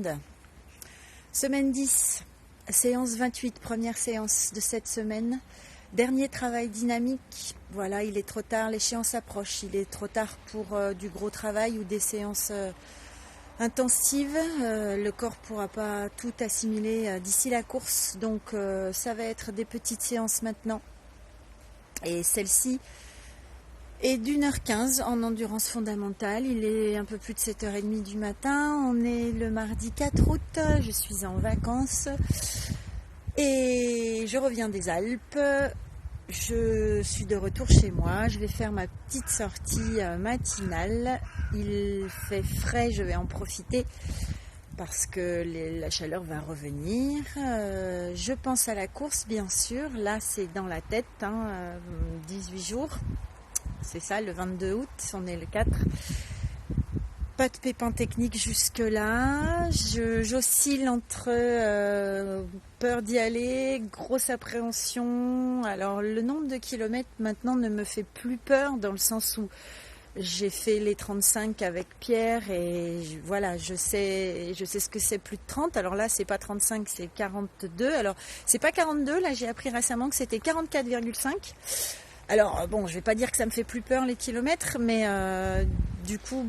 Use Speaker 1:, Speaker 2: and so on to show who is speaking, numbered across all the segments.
Speaker 1: monde. Semaine 10, séance 28, première séance de cette semaine. Dernier travail dynamique. Voilà, il est trop tard, l'échéance approche. Il est trop tard pour du gros travail ou des séances intensives. Le corps ne pourra pas tout assimiler d'ici la course. Donc ça va être des petites séances maintenant. Et celle-ci est d'1h15 en endurance fondamentale. Il est un peu plus de 7h30 du matin. On est le mardi 4 août. Je suis en vacances. Et je reviens des Alpes. Je suis de retour chez moi. Je vais faire ma petite sortie matinale. Il fait frais, je vais en profiter parce que la chaleur va revenir. Je pense à la course, bien sûr. Là, c'est dans la tête, 18 jours. C'est ça, le 22 août, on est le 4. Pas de pépins techniques jusque-là. J'oscille entre peur d'y aller, grosse appréhension. Alors, le nombre de kilomètres maintenant ne me fait plus peur dans le sens où j'ai fait les 35 avec Pierre et voilà, je sais ce que c'est plus de 30. Alors là, c'est pas 35, c'est 42. Alors, c'est pas 42, là j'ai appris récemment que c'était 44,5. Alors bon, je vais pas dire que ça me fait plus peur les kilomètres, mais du coup,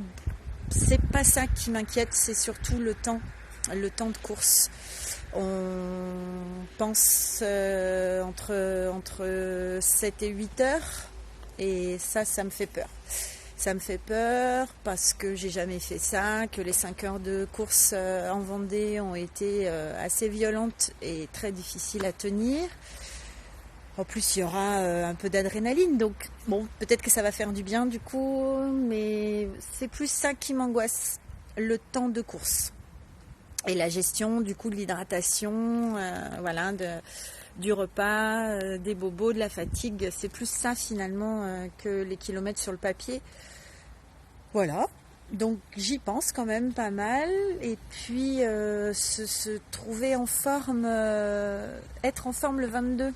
Speaker 1: c'est pas ça qui m'inquiète, c'est surtout le temps de course. On pense entre 7 et 8 heures et ça me fait peur. Ça me fait peur parce que j'ai jamais fait ça, que les 5 heures de course en Vendée ont été assez violentes et très difficiles à tenir. En plus, il y aura un peu d'adrénaline, donc bon, peut-être que ça va faire du bien du coup, mais c'est plus ça qui m'angoisse, le temps de course et la gestion du coup de l'hydratation, du repas, des bobos, de la fatigue. C'est plus ça finalement que les kilomètres sur le papier. Voilà. Donc j'y pense quand même pas mal. Et puis se trouver en forme, être en forme le 22.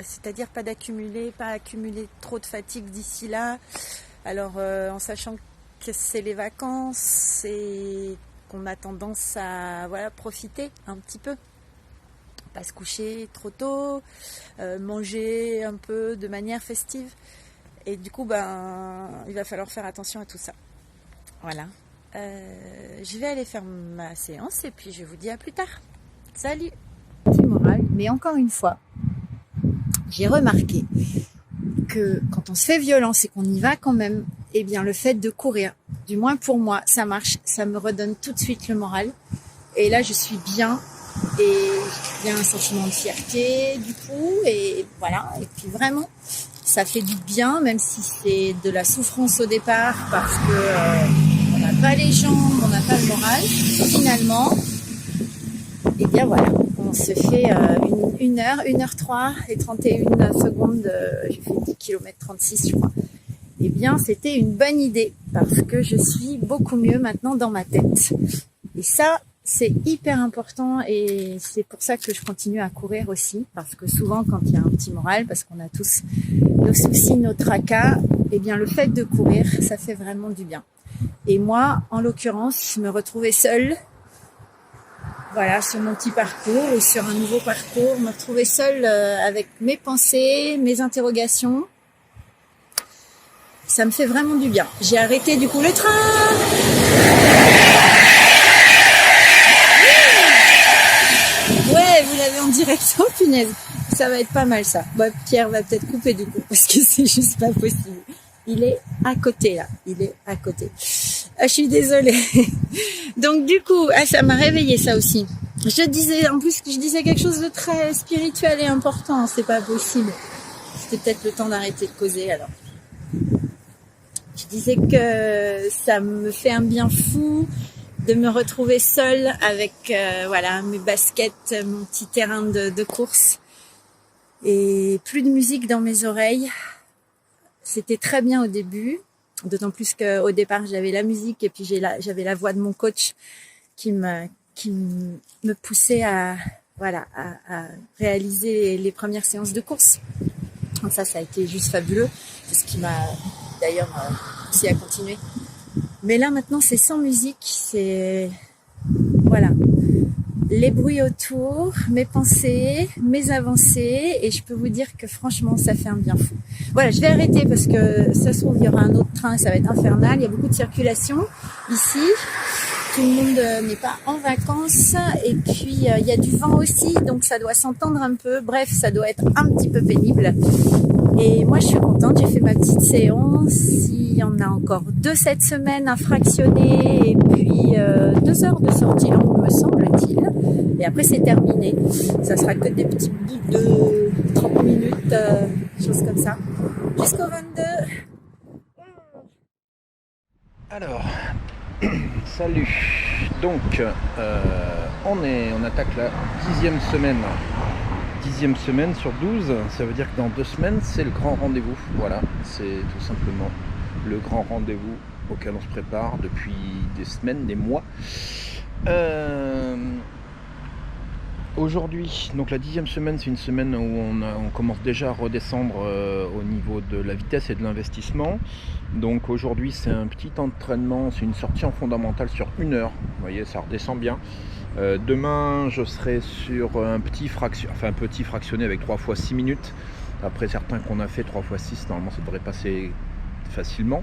Speaker 1: C'est-à-dire pas accumuler trop de fatigue d'ici là. Alors en sachant que c'est les vacances et qu'on a tendance à profiter un petit peu. Pas se coucher trop tôt, manger un peu de manière festive. Et du coup, il va falloir faire attention à tout ça. Voilà. Je vais aller faire ma séance et puis je vous dis à plus tard. Salut. Petit moral, mais encore une fois, j'ai remarqué que quand on se fait violence et qu'on y va quand même, eh bien le fait de courir, du moins pour moi, ça marche, ça me redonne tout de suite le moral. Et là, je suis bien et il y a un sentiment de fierté du coup et voilà. Et puis vraiment, ça fait du bien, même si c'est de la souffrance au départ parce que on n'a pas les jambes, on n'a pas le moral. Finalement, et bien voilà, on se fait 1h03 et 31 secondes, j'ai fait 10 km 36 je crois. Eh bien c'était une bonne idée parce que je suis beaucoup mieux maintenant dans ma tête. Et ça, c'est hyper important et c'est pour ça que je continue à courir aussi. Parce que souvent quand il y a un petit moral, parce qu'on a tous nos soucis, nos tracas, eh bien le fait de courir, ça fait vraiment du bien. Et moi, en l'occurrence, me retrouver seule, voilà, sur mon petit parcours ou sur un nouveau parcours, me retrouver seule avec mes pensées, mes interrogations, ça me fait vraiment du bien. J'ai arrêté du coup le train. Ouais, vous l'avez en direct, oh punaise, ça va être pas mal ça. Bon, Pierre va peut-être couper du coup parce que c'est juste pas possible. Il est à côté là, il est à côté. Ah, je suis désolée. Donc du coup, ça m'a réveillée ça aussi. Je disais quelque chose de très spirituel et important, c'est pas possible. C'était peut-être le temps d'arrêter de causer alors. Je disais que ça me fait un bien fou de me retrouver seule avec mes baskets, mon petit terrain de course et plus de musique dans mes oreilles. C'était très bien au début, d'autant plus qu'au départ j'avais la musique et puis j'avais la voix de mon coach qui me poussait à réaliser les premières séances de course. Donc ça a été juste fabuleux, c'est ce qui m'a d'ailleurs poussé à continuer. Mais là maintenant c'est sans musique, c'est voilà. Les bruits autour, mes pensées, mes avancées, et je peux vous dire que franchement ça fait un bien fou. Voilà, je vais arrêter parce que ça se trouve il y aura un autre train et ça va être infernal. Il y a beaucoup de circulation ici, tout le monde n'est pas en vacances, et puis il y a du vent aussi, donc ça doit s'entendre un peu. Bref, ça doit être un petit peu pénible. Et moi je suis contente, j'ai fait ma petite séance. Il y en a encore 2 cette semaine à fractionner, et puis 2 heures de sortie longue me semble-t-il. Et après c'est terminé. Ça sera que des petits bouts de 30 minutes, choses comme ça. Jusqu'au 22.
Speaker 2: Alors, salut. Donc, on attaque la 10e semaine. 10e semaine sur 12, ça veut dire que dans 2 semaines, c'est le grand rendez-vous. Voilà, c'est tout simplement le grand rendez-vous auquel on se prépare depuis des semaines, des mois. Aujourd'hui, donc la 10e semaine, c'est une semaine où on commence déjà à redescendre au niveau de la vitesse et de l'investissement. Donc aujourd'hui, c'est un petit entraînement, c'est une sortie en fondamentale sur 1 heure. Vous voyez, ça redescend bien. Demain, je serai sur un petit fractionné avec 3 fois 6 minutes. Après certains qu'on a fait 3 fois 6, normalement ça devrait passer facilement.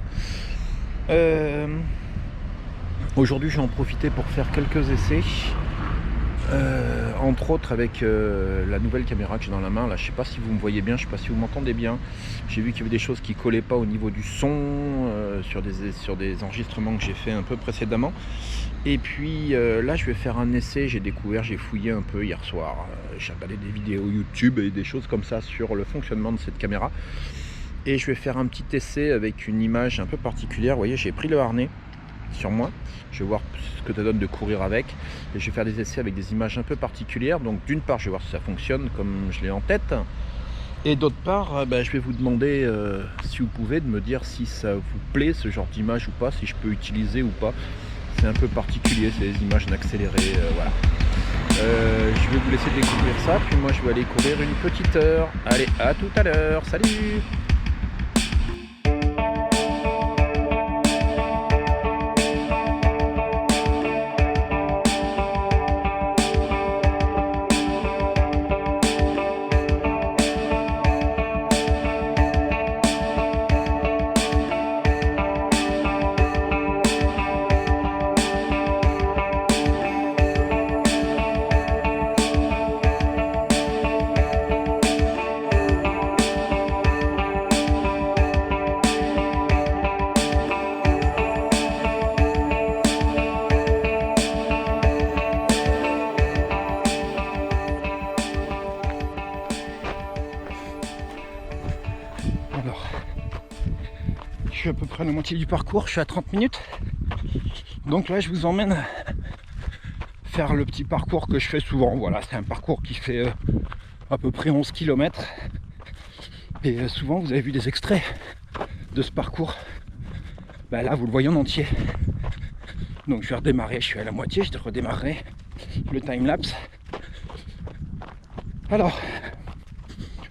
Speaker 2: Aujourd'hui, je vais en profiter pour faire quelques essais. Entre autres avec la nouvelle caméra que j'ai dans la main. Là, je sais pas si vous me voyez bien, je sais pas si vous m'entendez bien. J'ai vu qu'il y avait des choses qui collaient pas au niveau du son sur des enregistrements que j'ai fait un peu précédemment. Et puis là, je vais faire un essai. J'ai fouillé un peu hier soir. J'ai regardé des vidéos YouTube et des choses comme ça sur le fonctionnement de cette caméra. Et je vais faire un petit essai avec une image un peu particulière. Vous voyez, j'ai pris le harnais sur moi, je vais voir ce que ça donne de courir avec, et je vais faire des essais avec des images un peu particulières. Donc d'une part, je vais voir si ça fonctionne comme je l'ai en tête, et d'autre part, je vais vous demander si vous pouvez de me dire si ça vous plaît ce genre d'image ou pas, si je peux utiliser ou pas. C'est un peu particulier, c'est des images en accéléré, voilà. Je vais vous laisser découvrir ça, puis moi je vais aller courir une petite heure. Allez, à tout à l'heure, salut! Alors, je suis à peu près à la moitié du parcours, je suis à 30 minutes. Donc là, je vous emmène faire le petit parcours que je fais souvent. Voilà, c'est un parcours qui fait à peu près 11 km. Et souvent, vous avez vu des extraits de ce parcours. Là, vous le voyez en entier. Donc je vais redémarrer, je suis à la moitié, je redémarrerai le time-lapse. Alors,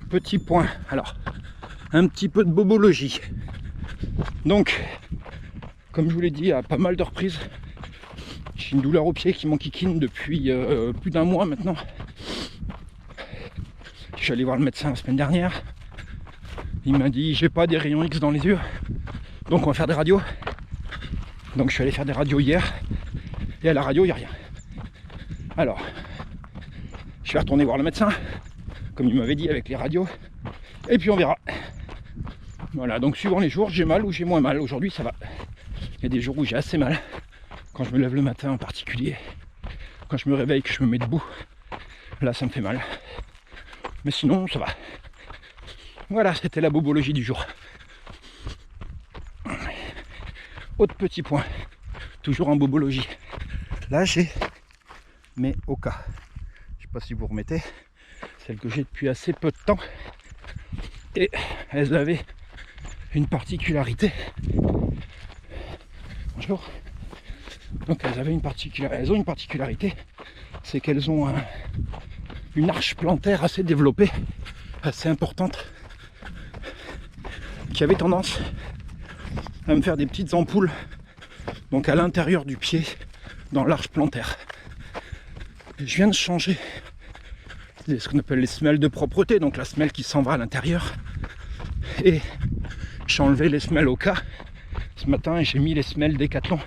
Speaker 2: petit point. Alors, un petit peu de bobologie. Donc, comme je vous l'ai dit à pas mal de reprises, j'ai une douleur au pied qui m'enquiquine depuis plus d'1 mois maintenant. Je suis allé voir le médecin la semaine dernière. Il m'a dit j'ai pas des rayons X dans les yeux, donc on va faire des radios. Donc je suis allé faire des radios hier, et à la radio il n'y a rien. Alors, je vais retourner voir le médecin, comme il m'avait dit avec les radios, et puis on verra. Voilà, donc suivant les jours, j'ai mal ou j'ai moins mal. Aujourd'hui ça va. Il y a des jours où j'ai assez mal. Quand je me lève le matin en particulier. Quand je me réveille, que je me mets debout. Là ça me fait mal. Mais sinon ça va. Voilà, c'était la bobologie du jour. Autre petit point. Toujours en bobologie. Là j'ai mes Oka. Je sais pas si vous remettez. Celles que j'ai depuis assez peu de temps. Et elles avaient une particularité. Bonjour. Donc elles ont une particularité, c'est qu'elles ont une arche plantaire assez développée, assez importante, qui avait tendance à me faire des petites ampoules, donc à l'intérieur du pied, dans l'arche plantaire. Je viens de changer ce qu'on appelle les semelles de propreté, donc la semelle qui s'en va à l'intérieur. Et j'ai enlevé les semelles au cas ce matin et j'ai mis les semelles Décathlon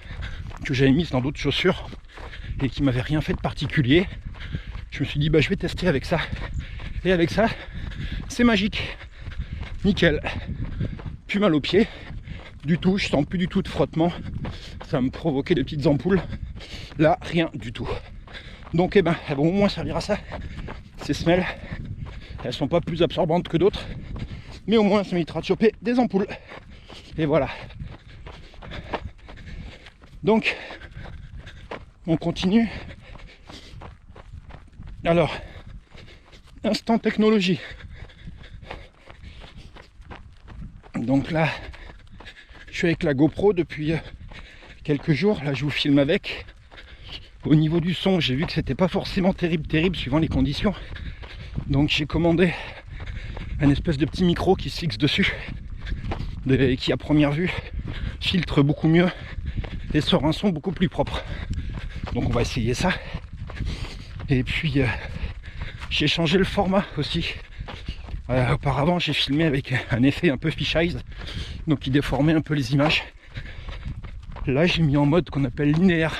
Speaker 2: que j'avais mises dans d'autres chaussures et qui m'avaient rien fait de particulier. Je me suis dit je vais tester avec ça. Et avec ça, c'est magique. Nickel. Plus mal aux pieds. Du tout, je sens plus du tout de frottement. Ça me provoquait des petites ampoules. Là, rien du tout. Donc elles vont au moins servir à ça. Ces semelles, elles sont pas plus absorbantes que d'autres. Mais au moins ça m'évitera de choper des ampoules. Et voilà. Donc, on continue. Alors, instant technologie. Donc là, je suis avec la GoPro depuis quelques jours. Là, je vous filme avec. Au niveau du son, j'ai vu que c'était pas forcément terrible suivant les conditions. Donc j'ai commandé un espèce de petit micro qui se fixe dessus, qui à première vue filtre beaucoup mieux et sort un son beaucoup plus propre. Donc on va essayer ça. Et puis j'ai changé le format aussi. Auparavant j'ai filmé avec un effet un peu fisheye, donc qui déformait un peu les images. Là j'ai mis en mode qu'on appelle linéaire,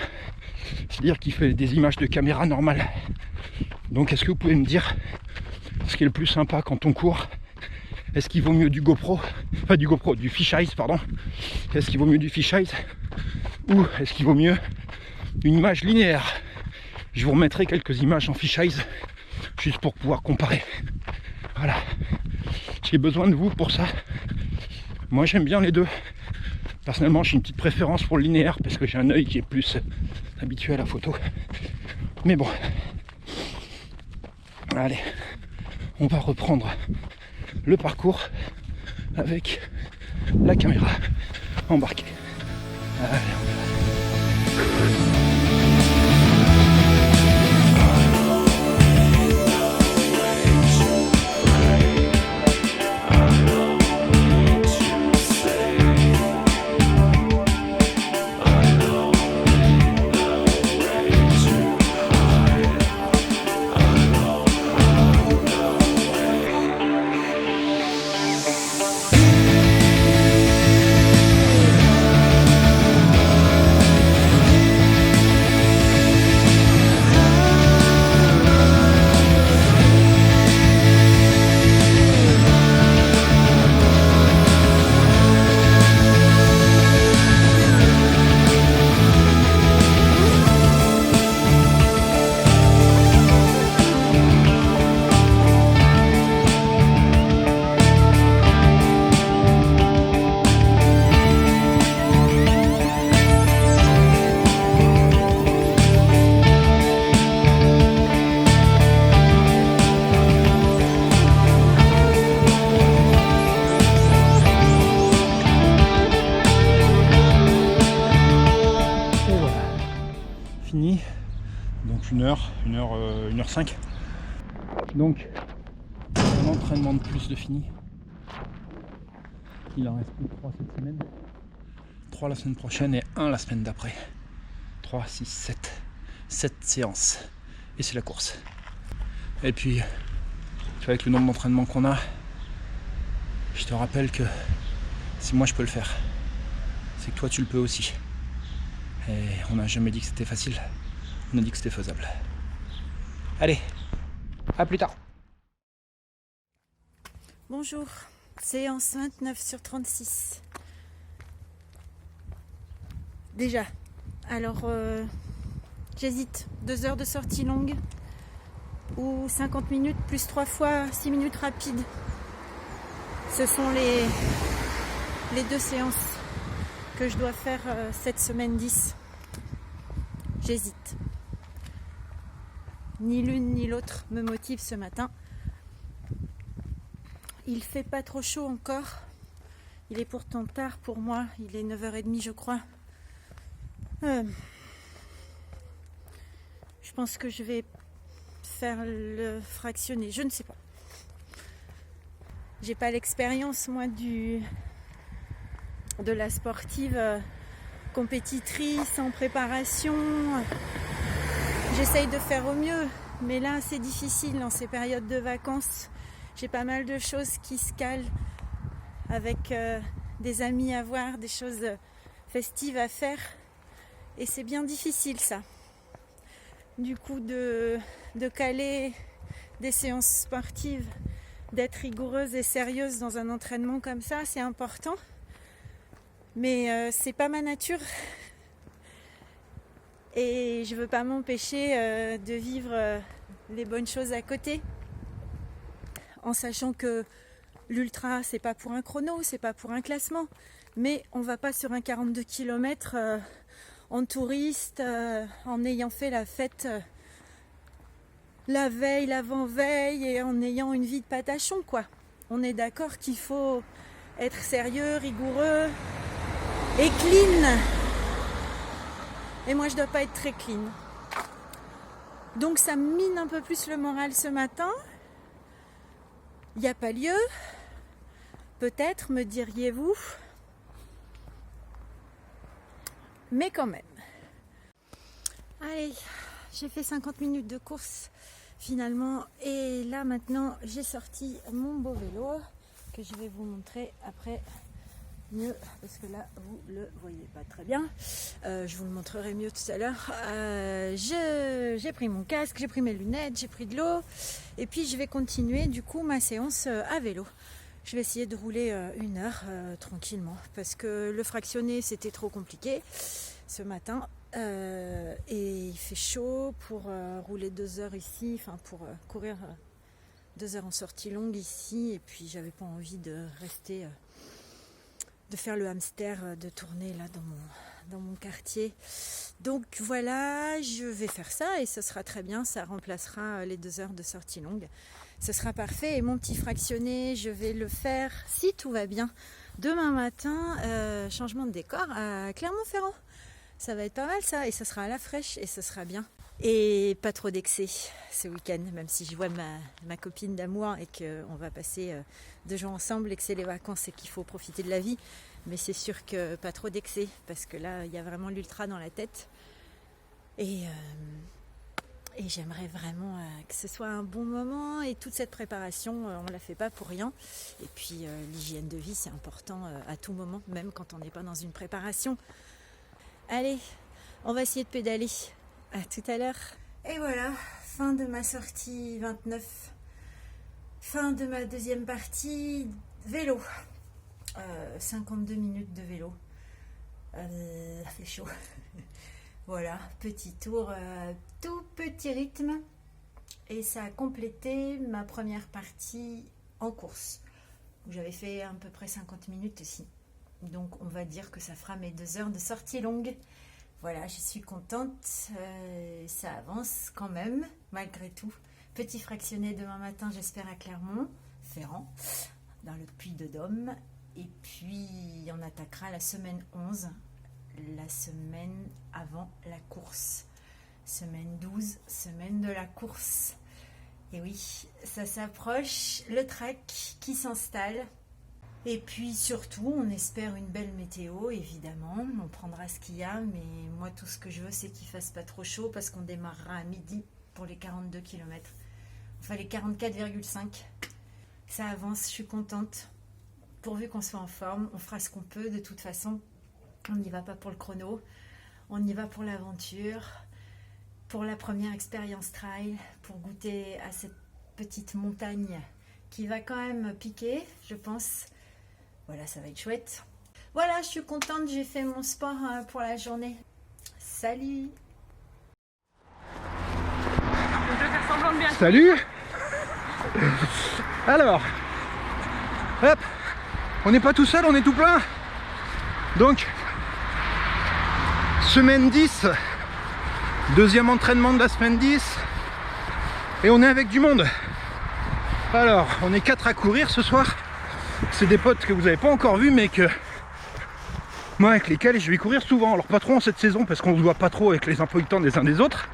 Speaker 2: c'est-à-dire qu'il fait des images de caméra normale. Donc est-ce que vous pouvez me dire ce qui est le plus sympa quand on court? Est-ce qu'il vaut mieux du du fisheye, pardon. Est-ce qu'il vaut mieux du fisheye ou est-ce qu'il vaut mieux une image linéaire? Je vous remettrai quelques images en fisheye juste pour pouvoir comparer. Voilà. J'ai besoin de vous pour ça. Moi j'aime bien les deux. Personnellement j'ai une petite préférence pour le linéaire parce que j'ai un œil qui est plus habitué à la photo. Mais bon. Allez. On va reprendre le parcours avec la caméra embarquée. Allez, on y va. Fini, donc 1h05. Donc un entraînement de plus de fini. Il en reste plus que 3 cette semaine, 3 la semaine prochaine et 1 la semaine d'après. 3, 6, 7 séances et c'est la course. Et puis avec le nombre d'entraînements qu'on a, je te rappelle que si moi je peux le faire, c'est que toi tu le peux aussi. Et on n'a jamais dit que c'était facile, on a dit que c'était faisable. Allez, à plus tard.
Speaker 1: Bonjour, séance 29 sur 36. Déjà, alors j'hésite, 2 heures de sortie longue ou 50 minutes plus 3 fois 6 minutes rapides. Ce sont les 2 séances que je dois faire cette semaine 10. J'hésite. Ni l'une ni l'autre me motive ce matin. Il fait pas trop chaud encore. Il est pourtant tard pour moi. Il est 9h30 je crois. Je pense que je vais faire le fractionné. Je ne sais pas. J'ai pas l'expérience moi de la sportive compétitrice en préparation. J'essaye de faire au mieux, mais là c'est difficile dans ces périodes de vacances. J'ai pas mal de choses qui se calent avec des amis à voir, des choses festives à faire. Et c'est bien difficile ça. Du coup de caler des séances sportives, d'être rigoureuse et sérieuse dans un entraînement comme ça, c'est important. Mais c'est pas ma nature. Et je veux pas m'empêcher de vivre les bonnes choses à côté. En sachant que l'ultra, c'est pas pour un chrono, c'est pas pour un classement. Mais on va pas sur un 42 km en touriste, en ayant fait la fête la veille, l'avant-veille et en ayant une vie de patachon, quoi. On est d'accord qu'il faut être sérieux, rigoureux et clean. Et moi, je dois pas être très clean. Donc ça me mine un peu plus le moral ce matin. Il n'y a pas lieu. Peut-être, me diriez-vous. Mais quand même. Allez, j'ai fait 50 minutes de course finalement. Et là maintenant, j'ai sorti mon beau vélo que je vais vous montrer après mieux. Parce que là, vous le voyez pas très bien. Je vous le montrerai mieux tout à l'heure. J'ai pris mon casque, j'ai pris mes lunettes, j'ai pris de l'eau. Et puis je vais continuer du coup ma séance à vélo. Je vais essayer de rouler 1 heure tranquillement parce que le fractionné c'était trop compliqué ce matin et il fait chaud pour rouler 2 heures ici, enfin pour courir 2 heures en sortie longue ici, et puis j'avais pas envie de rester, de faire le hamster, de tourner là dans mon quartier. Donc voilà, je vais faire ça et ce sera très bien, ça remplacera les 2 heures de sortie longue. Ce sera parfait. Et mon petit fractionné, je vais le faire, si tout va bien, demain matin, changement de décor à Clermont-Ferrand. Ça va être pas mal ça, et ça sera à la fraîche, et ce sera bien. Et pas trop d'excès ce week-end, même si je vois ma copine d'amour et qu'on va passer 2 jours ensemble et que c'est les vacances et qu'il faut profiter de la vie. Mais c'est sûr que pas trop d'excès, parce que là, il y a vraiment l'ultra dans la tête. Et j'aimerais vraiment que ce soit un bon moment, et toute cette préparation, on ne la fait pas pour rien. Et puis l'hygiène de vie, c'est important à tout moment, même quand on n'est pas dans une préparation. Allez, on va essayer de pédaler. À tout à l'heure. Et voilà, fin de ma sortie 29. Fin de ma deuxième partie vélo. 52 minutes de vélo. Ça fait chaud. Voilà, petit tour, tout petit rythme. Et ça a complété ma première partie en course, où j'avais fait à peu près 50 minutes aussi. Donc on va dire que ça fera mes 2 heures de sortie longue. Voilà, je suis contente. Ça avance quand même, malgré tout. Petit fractionné demain matin, j'espère, à Clermont-Ferrand, dans le Puy-de-Dôme. Et puis on attaquera la semaine 11. La semaine avant la course, semaine 12, semaine de la course. Et oui, ça s'approche, le track qui s'installe. Et puis surtout, on espère une belle météo, évidemment. On prendra ce qu'il y a, mais moi tout ce que je veux, c'est qu'il fasse pas trop chaud, parce qu'on démarrera à midi pour les 42 km. Enfin les 44,5. Ça avance, je suis contente. Pourvu qu'on soit en forme, on fera ce qu'on peut de toute façon. On n'y va pas pour le chrono, on y va pour l'aventure, pour la première expérience trail, pour goûter à cette petite montagne qui va quand même piquer, je pense. Voilà, ça va être chouette. Voilà, je suis contente, j'ai fait mon sport pour la journée. Salut!
Speaker 2: Salut! Alors, hop, on n'est pas tout seul, on est tout plein. Donc, semaine 10, deuxième entraînement de la semaine 10, et on est avec du monde. Alors, on est 4 à courir ce soir. C'est des potes que vous n'avez pas encore vus, mais que moi, avec lesquels je vais courir souvent. Alors pas trop en cette saison, parce qu'on ne se voit pas trop avec les emplois du temps des uns des autres,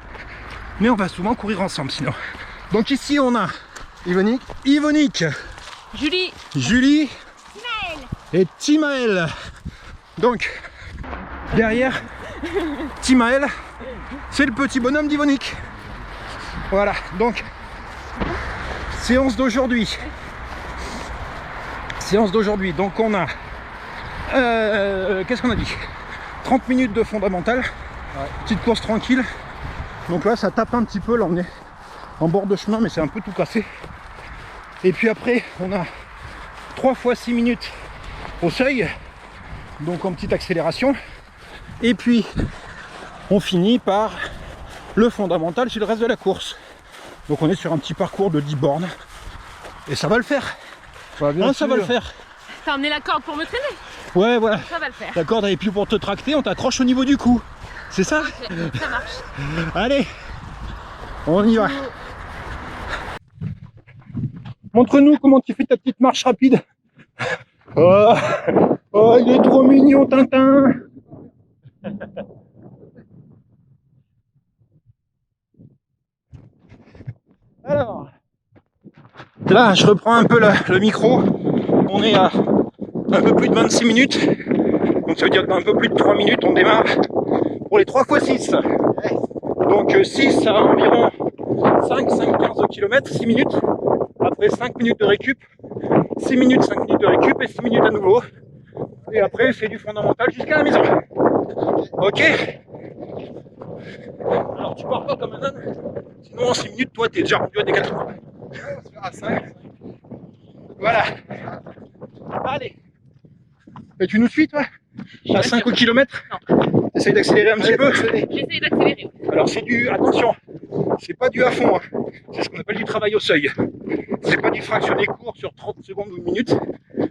Speaker 2: mais on va souvent courir ensemble sinon. Donc ici on a Yvonique,
Speaker 3: Julie,
Speaker 2: Timaël et Timaël. Donc derrière Timaël, c'est le petit bonhomme d'Yvonique. Voilà, donc séance d'aujourd'hui. Donc on a qu'est-ce qu'on a dit, 30 minutes de fondamental, petite course tranquille. Donc là ça tape un petit peu, là on est en bord de chemin mais c'est un peu tout cassé. Et puis après on a 3 fois 6 minutes au seuil, donc en petite accélération. Et puis on finit par le fondamental sur le reste de la course. Donc on est sur un petit parcours de 10 bornes et ça va le faire. Hein, ça va le faire.
Speaker 3: T'as emmené la corde pour me traîner?
Speaker 2: Ouais, voilà.
Speaker 3: Ça va le faire.
Speaker 2: La corde, et puis pour te tracter, on t'accroche au niveau du cou. C'est ça?
Speaker 3: Ok, ça marche.
Speaker 2: Allez, on y va. Montre-nous comment tu fais ta petite marche rapide. Oh, oh, il est trop mignon, Tintin. Alors, là, je reprends un peu le micro. On est à un peu plus de 26 minutes. Donc ça veut dire que dans un peu plus de 3 minutes, on démarre pour les 3 x 6. Donc 6 à environ 5-15 km, 6 minutes. Après 5 minutes de récup, 6 minutes, 5 minutes de récup et 6 minutes à nouveau. Et après, c'est du fondamental jusqu'à la maison. Ok? Alors tu pars pas comme un âne, sinon en 6 minutes, toi, t'es déjà rendu à des 80. À 5. Voilà. Allez. Et tu nous suis, toi? À 5 au kilomètre?
Speaker 3: Non.
Speaker 2: Essaye d'accélérer un petit peu.
Speaker 3: J'essaye d'accélérer.
Speaker 2: Alors c'est du, attention, c'est pas du à fond, hein. C'est ce qu'on appelle du travail au seuil. C'est pas du fractionné court sur 30 secondes ou une minute.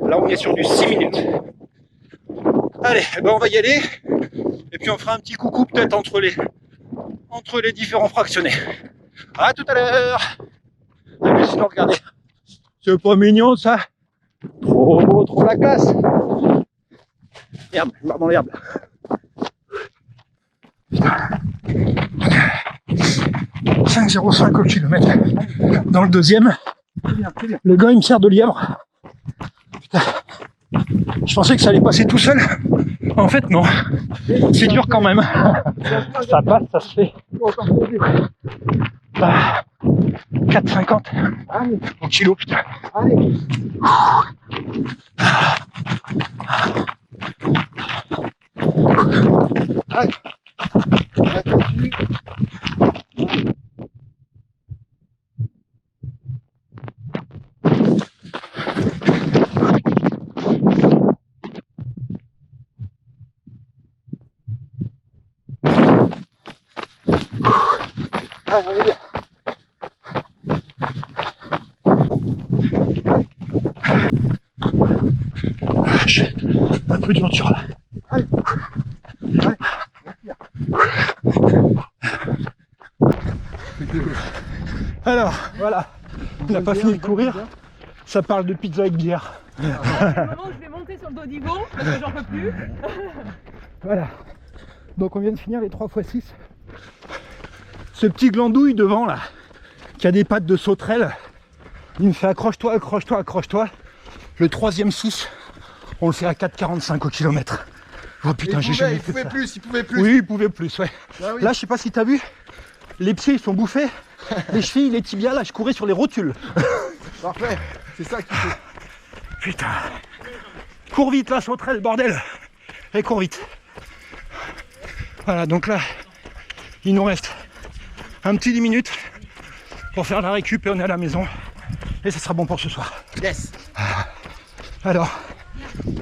Speaker 2: Là on est sur du 6 minutes. Allez, ben on va y aller. Et puis on fera un petit coucou peut-être entre les différents fractionnés. À tout à l'heure. Et puis sinon regardez, c'est pas mignon ça. Trop beau, trop la classe. Merde, je pars dans l'herbe. 5,05 au kilomètre. Dans le deuxième, le gars il me sert de lièvre. Putain. Je pensais que ça allait passer tout seul. En fait non. C'est dur quand même. Ça passe, ça se fait. 4,50 au kilo, putain. Allez. Ah, on est bien. J'ai un peu dur là. Allez. Allez. Alors, voilà, on n'a pas fini de courir, ça parle de pizza avec bière.
Speaker 3: Au moment où je vais monter sur le dos d'Ivo, parce que j'en peux plus.
Speaker 2: Voilà, donc on vient de finir les 3 x 6. Ce petit glandouille devant là, qui a des pattes de sauterelle, il me fait accroche-toi, accroche-toi, accroche-toi. Le troisième 6, on le fait à 4,45 au kilomètre. Oh putain, j'ai jamais fait ça.
Speaker 4: Il pouvait plus.
Speaker 2: Oui, il pouvait plus, ouais.
Speaker 4: Ah oui.
Speaker 2: Là, je sais pas si t'as vu, les pieds ils sont bouffés, les chevilles, les tibias, là je courais sur les rotules.
Speaker 4: Parfait, c'est ça qui fait.
Speaker 2: Putain. Cours vite là, sauterelle, bordel. Et cours vite. Voilà, donc là, il nous reste un petit 10 minutes pour faire la récup et on est à la maison. Et ça sera bon pour ce soir.
Speaker 4: Yes.
Speaker 2: Alors,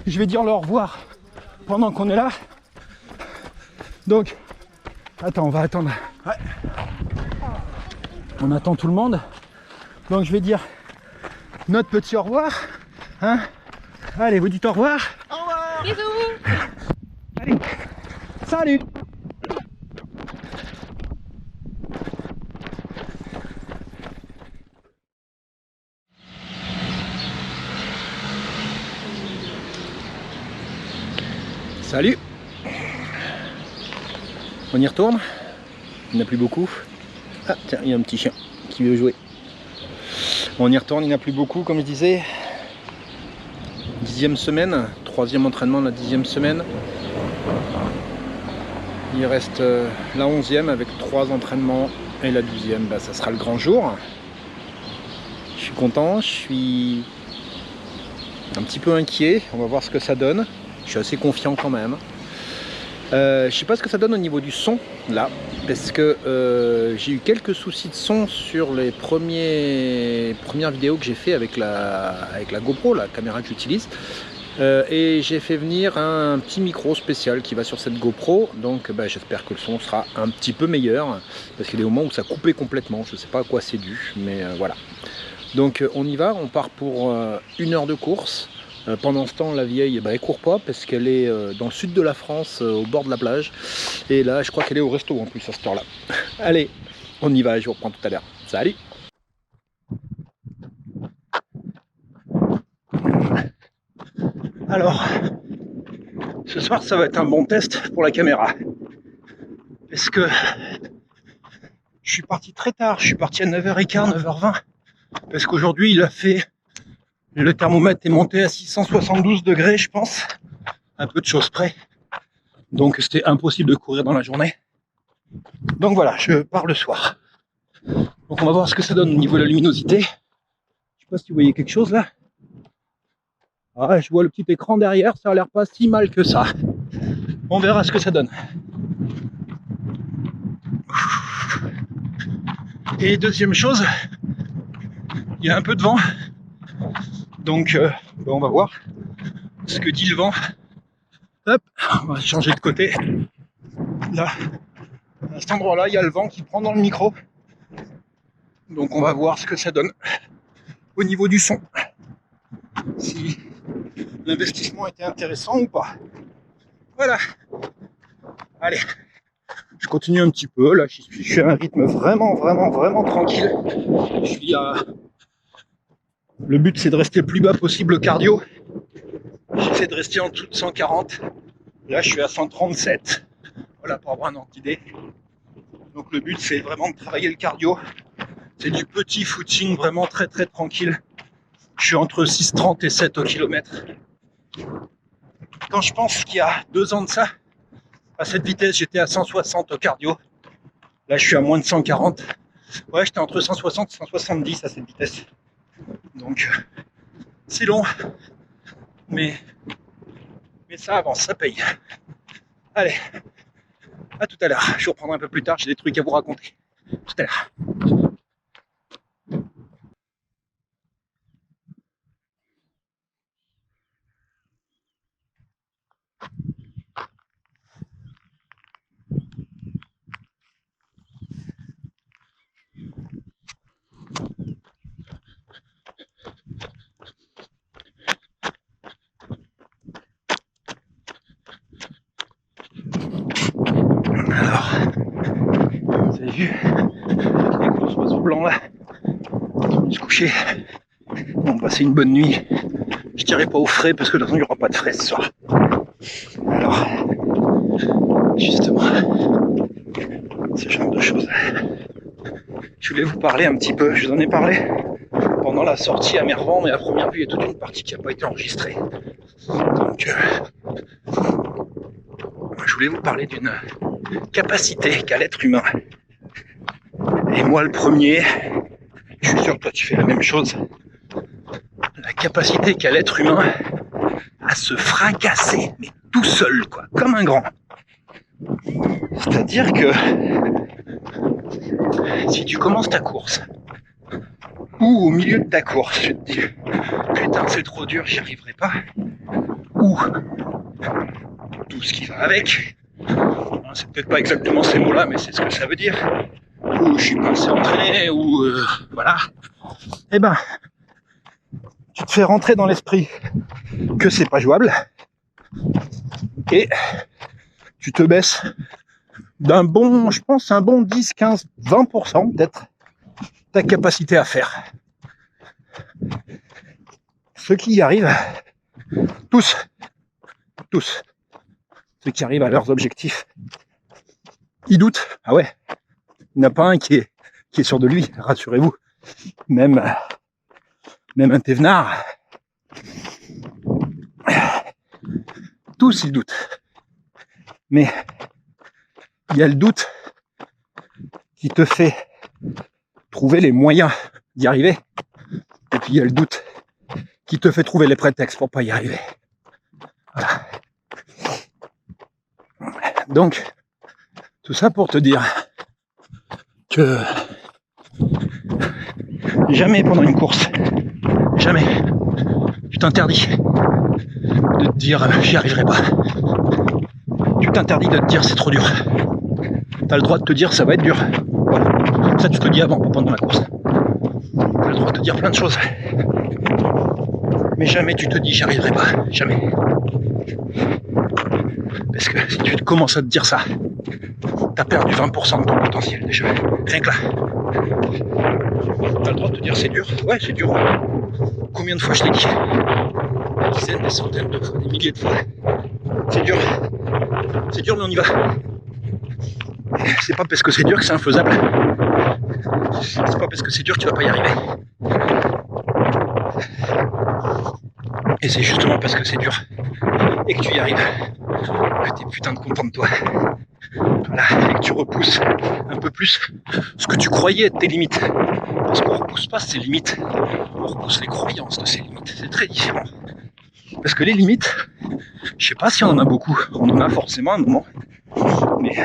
Speaker 2: je vais dire le au revoir pendant qu'on est là. Donc, attends, on va attendre. Ouais. On attend tout le monde. Donc je vais dire notre petit au revoir. Hein? Allez, vous dites au revoir.
Speaker 4: Au revoir.
Speaker 3: Bisous.
Speaker 2: Allez, salut. Salut. On y retourne. Il n'y en a plus beaucoup. Ah tiens, il y a un petit chien qui veut jouer. On y retourne, il n'y en a plus beaucoup comme je disais. 10e semaine, 3e entraînement de la 10e semaine. Il reste la 11e avec 3 entraînements Et la 12e, bah, ça sera le grand jour. Je suis content, je suis un petit peu inquiet. On va voir ce que ça donne. Je suis assez confiant quand même. Je sais pas ce que ça donne au niveau du son là, parce que j'ai eu quelques soucis de son sur les premières vidéos que j'ai fait avec la GoPro, la caméra que j'utilise. Et j'ai fait venir un petit micro spécial qui va sur cette GoPro, donc bah, j'espère que le son sera un petit peu meilleur, parce qu'il y a des moments où ça coupait complètement, je ne sais pas à quoi c'est dû, mais voilà. Donc on y va, on part pour 1 heure de course. Pendant ce temps, la vieille, bah, elle court pas parce qu'elle est dans le sud de la France, au bord de la plage. Et là, je crois qu'elle est au resto en plus à cette heure-là. Allez, on y va, je vous reprends tout à l'heure. Salut! Alors, ce soir, ça va être un bon test pour la caméra. Parce que je suis parti très tard, je suis parti à 9h15, 9h20. Parce qu'aujourd'hui, il a fait... Le thermomètre est monté à 672 degrés, je pense. Un peu de choses près. Donc, c'était impossible de courir dans la journée. Donc voilà, je pars le soir. Donc, on va voir ce que ça donne au niveau de la luminosité. Je sais pas si vous voyez quelque chose là. Ah, je vois le petit écran derrière, ça a l'air pas si mal que ça. On verra ce que ça donne. Et deuxième chose, il y a un peu de vent. Donc, on va voir ce que dit le vent. Hop, on va changer de côté. Là, à cet endroit-là, il y a le vent qui prend dans le micro. Donc, on va voir ce que ça donne au niveau du son. Si l'investissement était intéressant ou pas. Voilà. Allez, je continue un petit peu. Là, je suis à un rythme vraiment tranquille. Je suis à... Le but, c'est de rester le plus bas possible le cardio. J'essaie de rester en dessous de 140. Là, je suis à 137. Voilà, pour avoir un ordre d'idée. Donc, le but, c'est vraiment de travailler le cardio. C'est du petit footing, vraiment très tranquille. Je suis entre 6,30 et 7 au kilomètre. Quand je pense qu'il y a 2 ans de ça, à cette vitesse, j'étais à 160 au cardio. Là, je suis à moins de 140. Ouais, j'étais entre 160 et 170 à cette vitesse. Donc, c'est long, mais ça avance, ça paye. Allez, à tout à l'heure. Je vous reprendrai un peu plus tard, j'ai des trucs à vous raconter. Tout à l'heure. Alors, vous avez vu les gros oiseaux blancs là qui vont se coucher. On va passer une bonne nuit. Je dirais pas au frais parce que de toute façon il n'y aura pas de frais ce soir. Alors, justement, ce genre de choses. Je voulais vous parler un petit peu, je vous en ai parlé pendant la sortie à Mervan, mais à première vue il y a toute une partie qui n'a pas été enregistrée. Donc, je voulais vous parler d'une capacité qu'a l'être humain. Et moi le premier, je suis sûr que toi tu fais la même chose, la capacité qu'a l'être humain à se fracasser, mais tout seul, quoi, comme un grand. C'est-à-dire que si tu commences ta course, ou au milieu de ta course, tu te dis putain c'est trop dur, j'y arriverai pas, ou tout ce qui va avec, c'est peut-être pas exactement ces mots-là, mais c'est ce que ça veut dire, ou je suis pas assez entraîné, ou voilà, et ben tu te fais rentrer dans l'esprit que c'est pas jouable, et tu te baisses d'un bon, je pense, un bon 10, 15, 20% peut-être ta capacité à faire. Ceux qui y arrivent, tous, ceux qui arrivent à leurs objectifs, ils doutent. Ah ouais, il n'y en a pas un qui est sûr de lui, rassurez-vous. Même un Thévenard, tous ils doutent. Mais il y a le doute qui te fait
Speaker 5: trouver les moyens d'y arriver. Et puis il y a le doute qui te fait trouver les prétextes pour pas y arriver. Voilà. Donc, tout ça pour te dire que jamais pendant une course, jamais, tu t'interdis de te dire j'y arriverai pas. Tu t'interdis de te dire c'est trop dur. T'as le droit de te dire ça va être dur. Voilà. Ça tu te le dis avant, pas pendant la course. T'as le droit de te dire plein de choses. Mais jamais tu te dis j'y arriverai pas. Jamais. Parce que si tu commences à te dire ça, t'as perdu 20% de ton potentiel déjà. Rien que là. T'as le droit de te dire c'est dur. Ouais, c'est dur. Combien de fois je l'ai dit? Des dizaines, des centaines de fois, des milliers de fois. C'est dur. C'est dur, mais on y va. C'est pas parce que c'est dur que c'est infaisable. C'est pas parce que c'est dur que tu vas pas y arriver. Et c'est justement parce que c'est dur et que tu y arrives que t'es putain de content de toi. Voilà, et que tu repousses un peu plus ce que tu croyais être tes limites. Parce qu'on repousse pas ses limites, on repousse les croyances de ses limites. C'est très différent. Parce que les limites, je sais pas si on en a beaucoup, on en a forcément un moment, mais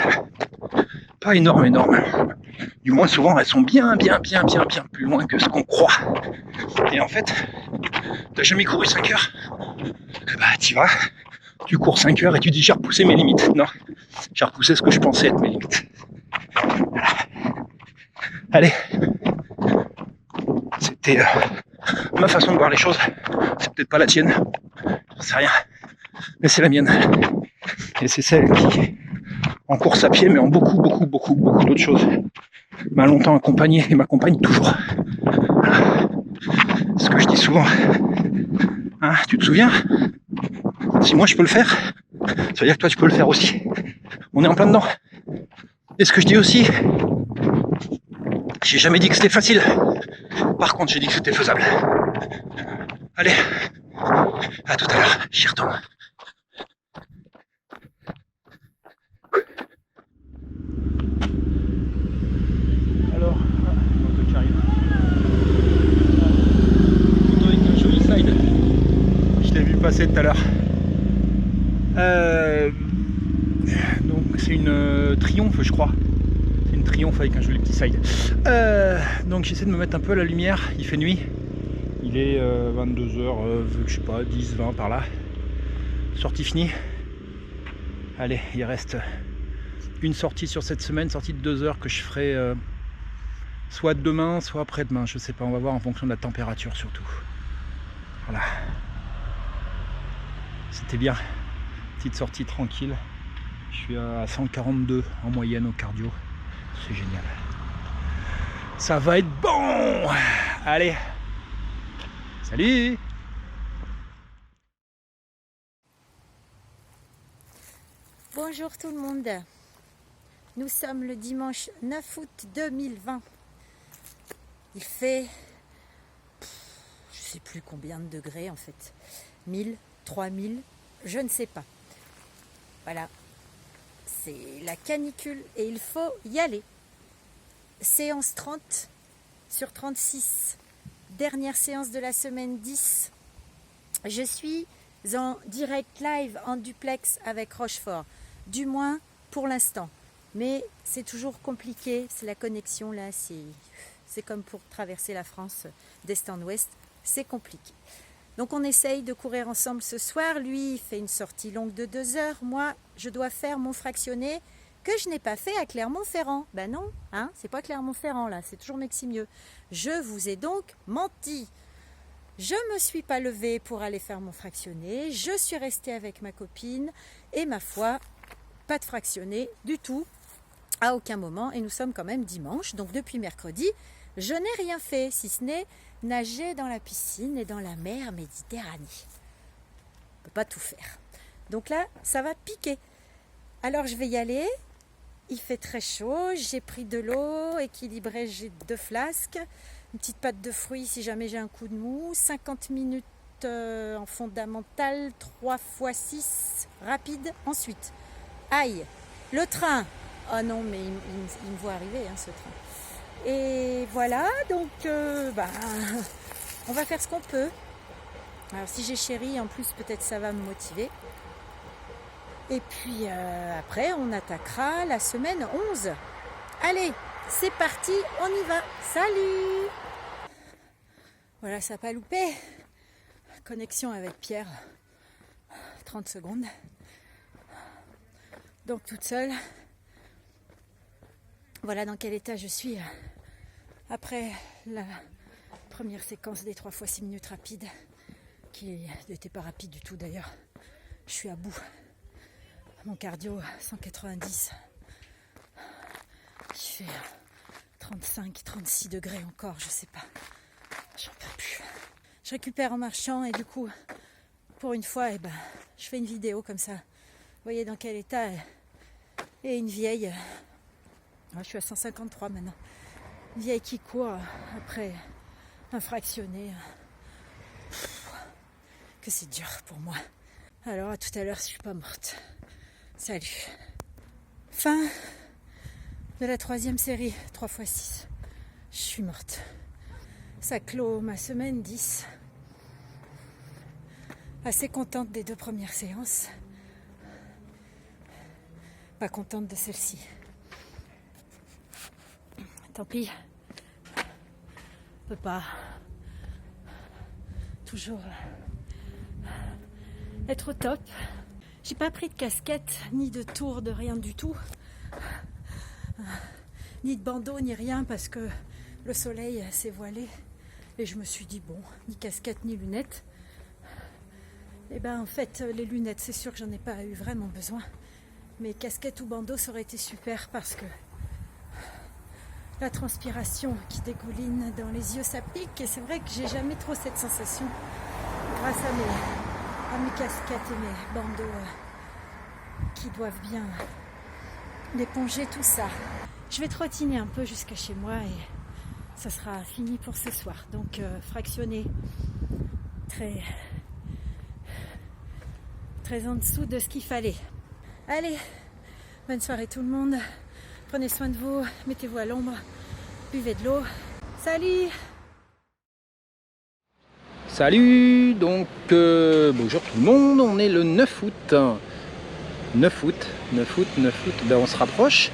Speaker 5: pas énorme. Du moins souvent elles sont bien plus loin que ce qu'on croit. Et en fait, t'as jamais couru 5 heures? Bah t'y vas, tu cours 5 heures et tu dis j'ai repoussé mes limites. Non, j'ai repoussé ce que je pensais être mes limites. Voilà. Allez, c'était ma façon de voir les choses. C'est peut-être pas la tienne, j'en sais rien, mais c'est la mienne. Et c'est celle qui, en course à pied, mais en beaucoup d'autres choses, m'a longtemps accompagné et m'accompagne toujours. Voilà. Ce que je dis souvent. Hein, tu te souviens? Si moi je peux le faire, ça veut dire que toi tu peux le faire aussi. On est en plein dedans. Et ce que je dis aussi, j'ai jamais dit que c'était facile. Par contre, j'ai dit que c'était faisable. Allez, à tout à l'heure, j'y retourne. Alors, moto qui arrive. Moto avec un joli side. Je l'ai vu passer tout à l'heure. Donc c'est une Triomphe, je crois. C'est une Triomphe avec un joli petit side. Donc j'essaie de me mettre un peu à la lumière. Il fait nuit. Il est 22h, je sais pas, 10, 20 par là. Sortie finie. Allez, il reste une sortie sur cette semaine, sortie de 2 heures que je ferai soit demain, soit après-demain. Je sais pas, on va voir en fonction de la température surtout. Voilà. C'était bien. Petite sortie tranquille. Je suis à 142 en moyenne au cardio. C'est génial. Ça va être bon. Allez. Salut.
Speaker 1: Bonjour tout le monde. Nous sommes le dimanche 9 août 2020. Il fait, je sais plus combien de degrés en fait. 1000, 3000, je ne sais pas. Voilà. C'est la canicule et il faut y aller. Séance 30 sur 36. Dernière séance de la semaine 10. Je suis en direct live en duplex avec Rochefort. Du moins pour l'instant. Mais c'est toujours compliqué. C'est la connexion là. C'est comme pour traverser la France d'est en ouest. C'est compliqué. Donc on essaye de courir ensemble ce soir. Lui, il fait une sortie longue de 2 heures. Moi, je dois faire mon fractionné que je n'ai pas fait à Clermont-Ferrand. Ben non, hein, c'est pas Clermont-Ferrand là, c'est toujours Meximieux. Je vous ai donc menti. Je me suis pas levée pour aller faire mon fractionné. Je suis restée avec ma copine et ma foi, pas de fractionné du tout, à aucun moment. Et nous sommes quand même dimanche, donc depuis mercredi, je n'ai rien fait, si ce n'est nager dans la piscine et dans la mer Méditerranée. On ne peut pas tout faire. Donc là, ça va piquer. Alors je vais y aller. Il fait très chaud. J'ai pris de l'eau équilibrée. J'ai 2 flasques. Une petite pâte de fruits si jamais j'ai un coup de mou. 50 minutes en fondamental. 3 x 6 rapide. Ensuite, aïe, le train. Oh non, mais il me voit arriver, hein, ce train. Et voilà, donc on va faire ce qu'on peut. Alors si j'ai chéri, en plus peut-être ça va me motiver. Et puis après on attaquera la semaine 11. Allez, c'est parti, on y va. Salut! Voilà, ça n'a pas loupé. Connexion avec Pierre. 30 secondes. Donc toute seule. Voilà dans quel état je suis après la première séquence des 3 fois 6 minutes rapides, qui n'était pas rapide du tout d'ailleurs. Je suis à bout. Mon cardio 190, qui fait 35, 36 degrés encore, je sais pas. J'en peux plus. Je récupère en marchant et du coup, pour une fois, je fais une vidéo comme ça. Vous voyez dans quel état est une vieille. Je suis à 153 maintenant. Une vieille qui court après un fractionné. Que c'est dur pour moi. Alors à tout à l'heure si je suis pas morte. Salut. Fin de la 3e série, 3 x 6. Je suis morte. Ça clôt ma semaine 10. Assez contente des 2 premières séances. Pas contente de celle-ci. Tant pis. On peut pas toujours être au top. J'ai pas pris de casquette, ni de tour, de rien du tout. Ni de bandeau, ni rien, parce que le soleil s'est voilé. Et je me suis dit, bon, ni casquette, ni lunettes. Et en fait, les lunettes, c'est sûr que j'en ai pas eu vraiment besoin. Mais casquette ou bandeau, ça aurait été super parce que la transpiration qui dégouline dans les yeux, ça pique. Et c'est vrai que j'ai jamais trop cette sensation grâce à mes casquettes et mes bandeaux qui doivent bien éponger tout ça. Je vais trottiner un peu jusqu'à chez moi et ça sera fini pour ce soir. Donc fractionné très en dessous de ce qu'il fallait. Allez, bonne soirée tout le monde. Prenez soin de vous, mettez-vous à l'ombre, buvez de l'eau. Salut!
Speaker 2: Salut, donc bonjour tout le monde, on est le 9 août. 9 août, on se rapproche.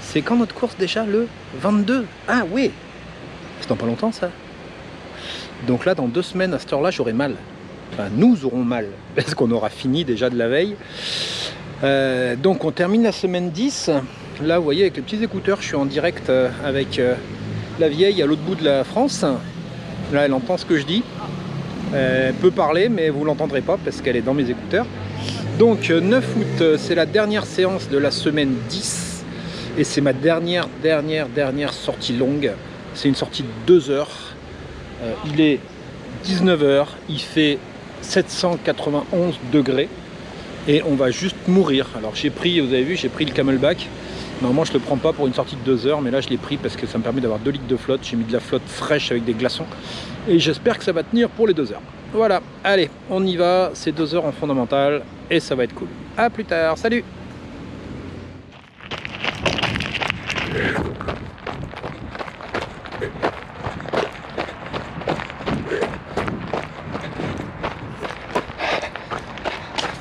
Speaker 2: C'est quand notre course déjà? Le 22. Ah oui, c'est dans pas longtemps ça. Donc là, dans 2 semaines, à cette heure-là, j'aurai mal. Enfin, nous aurons mal, parce qu'on aura fini déjà de la veille. Donc on termine la semaine 10. Là, vous voyez, avec les petits écouteurs, je suis en direct avec la vieille à l'autre bout de la France. Là, elle entend ce que je dis. Elle peut parler, mais vous ne l'entendrez pas parce qu'elle est dans mes écouteurs. Donc 9 août, c'est la dernière séance de la semaine 10. Et c'est ma dernière sortie longue. C'est une sortie de 2 heures. Il est 19 h, il fait 791 degrés. Et on va juste mourir. Alors j'ai pris, vous avez vu, j'ai pris le Camelback. Normalement je ne le prends pas pour une sortie de 2 heures, mais là je l'ai pris parce que ça me permet d'avoir 2 litres de flotte. J'ai mis de la flotte fraîche avec des glaçons. Et j'espère que ça va tenir pour les 2 heures. Voilà, allez, on y va. C'est 2 heures en fondamental et ça va être cool. A plus tard, salut!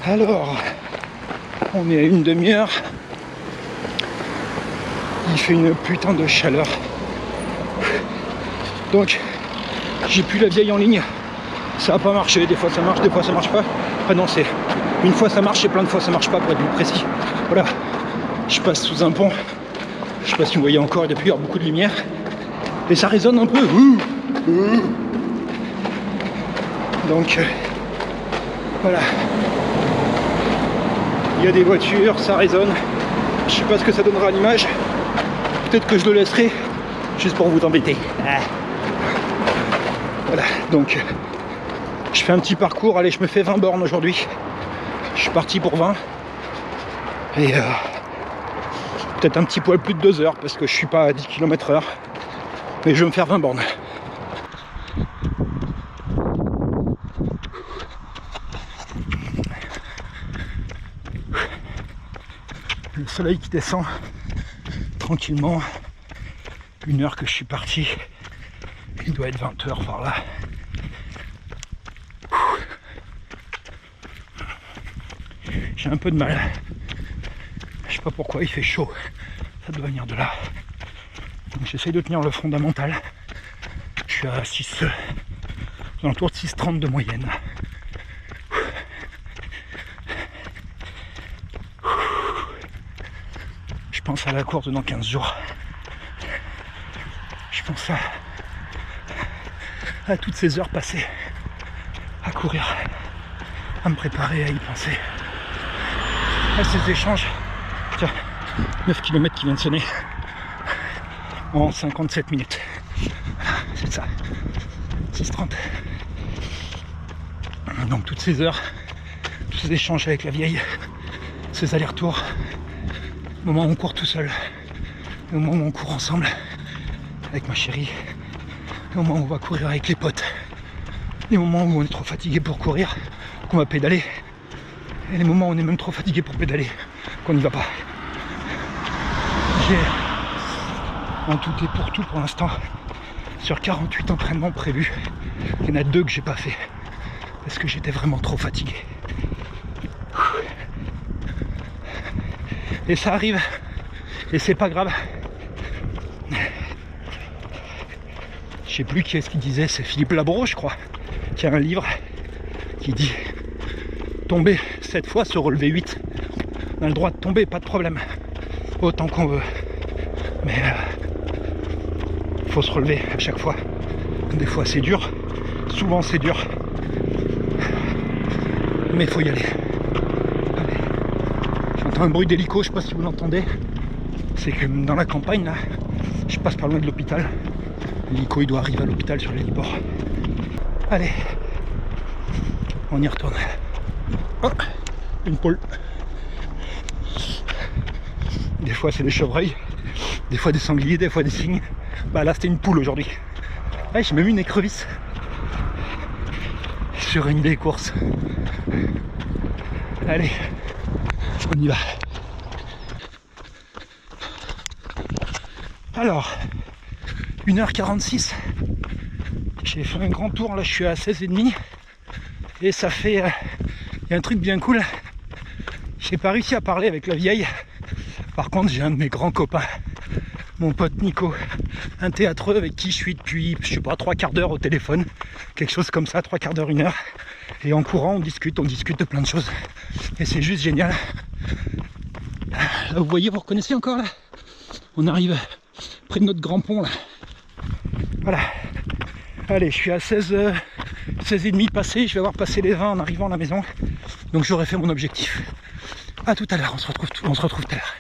Speaker 2: Alors, on est à une demi-heure. Il fait une putain de chaleur. Donc, j'ai plus la vieille en ligne. Ça n'a pas marché. Des fois ça marche, des fois ça marche pas. Enfin non, c'est une fois ça marche et plein de fois ça marche pas pour être plus précis. Voilà. Je passe sous un pont. Je sais pas si vous voyez encore, il doit y avoir beaucoup de lumière. Et ça résonne un peu. Donc, voilà. Il y a des voitures, ça résonne. Je sais pas ce que ça donnera à l'image. Peut-être que je le laisserai juste pour vous embêter. Voilà, donc je fais un petit parcours. Allez, je me fais 20 bornes aujourd'hui. Je suis parti pour 20. Et peut-être un petit poil plus de 2 heures parce que je suis pas à 10 km/h. Mais je vais me faire 20 bornes. Le soleil qui descend tranquillement.
Speaker 5: 1 heure que je suis parti. Il doit être 20 h par là. J'ai un peu de mal. Je sais pas pourquoi il fait chaud. Ça doit venir de là. Donc j'essaie de tenir le fondamental. Je suis à 6, aux alentours de 6,30 de moyenne. Je pense à la course dans 15 jours. Je pense à toutes ces heures passées à courir, à me préparer, à y penser, à ces échanges. Tiens, 9 km qui vient de sonner en 57 minutes. C'est ça, 6,30. Donc toutes ces heures, tous ces échanges avec la vieille, ces allers-retours, le moment où on court tout seul, le moment où on court ensemble avec ma chérie, le moment où on va courir avec les potes, les moments où on est trop fatigué pour courir, qu'on va pédaler, et les moments où on est même trop fatigué pour pédaler, qu'on n'y va pas. J'ai en tout et pour tout pour l'instant, sur 48 entraînements prévus, il y en a 2 que j'ai pas fait parce que j'étais vraiment trop fatigué. Et ça arrive, et c'est pas grave. Je sais plus qui est-ce qui disait, c'est Philippe Labro, je crois, qui a un livre qui dit tomber 7 fois, se relever 8. On a le droit de tomber, pas de problème, autant qu'on veut. Mais faut se relever à chaque fois. Des fois c'est dur, souvent c'est dur, mais il faut y aller. Allez. J'entends un bruit d'hélico, je sais pas si vous l'entendez. C'est que dans la campagne là, je passe pas loin de l'hôpital. L'hélico il doit arriver à l'hôpital sur l'héliport. Allez, on y retourne. Oh, une poule. Des fois c'est des chevreuils, des fois des sangliers, des fois des cygnes. Bah là c'était une poule aujourd'hui. Ah, j'ai même une écrevisse sur une des courses. Allez, on y va. Alors, 1h46. J'ai fait un grand tour, là je suis à 16,5. Et ça fait... Il y a un truc bien cool. J'ai pas réussi à parler avec la vieille. Par contre, j'ai un de mes grands copains, mon pote Nico, un théâtreux avec qui je suis depuis, je sais pas, 3/4 d'heure au téléphone, quelque chose comme ça, 3/4 d'heure, 1 heure. Et en courant, on discute de plein de choses. Et c'est juste génial. Là, vous voyez, vous reconnaissez encore là? On arrive près de notre grand pont là. Voilà. Allez, je suis à 16,5 passé, je vais avoir passé les 20 en arrivant à la maison. Donc j'aurai fait mon objectif. A tout à l'heure, on se retrouve tout à l'heure.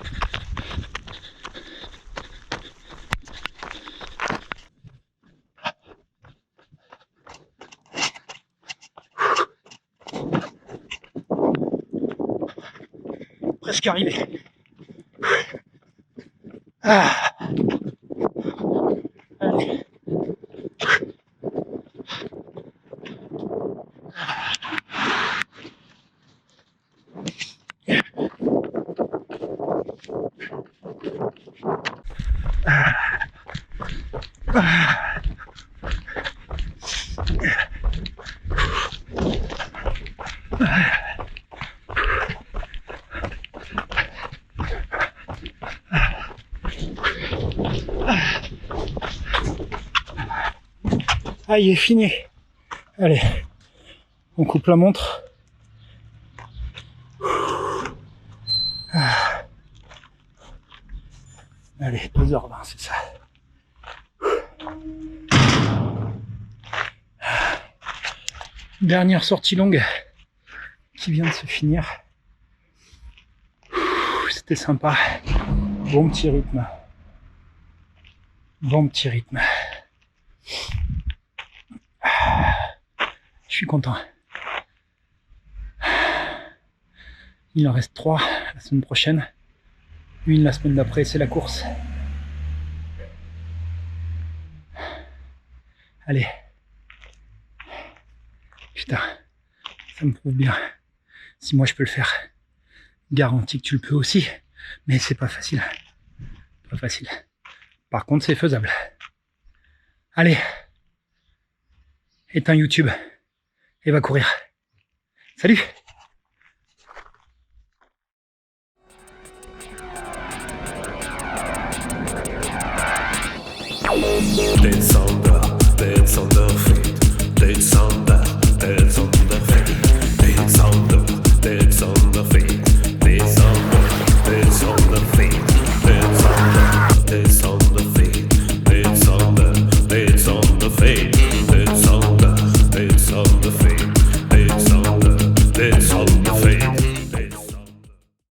Speaker 5: Presque arrivé. Ah. Allez. Ah, il est fini. Allez, on coupe la montre. Ah. Allez, 2h20, c'est ça. Dernière sortie longue qui vient de se finir. C'était sympa. Bon petit rythme. Bon petit rythme. Je suis content. Il en reste 3 la semaine prochaine. 1 la semaine d'après, c'est la course. Allez. Putain, ça me prouve bien. Si moi je peux le faire, garantis que tu le peux aussi. Mais c'est pas facile. Pas facile. Par contre, c'est faisable. Allez, éteins YouTube et va courir. Salut!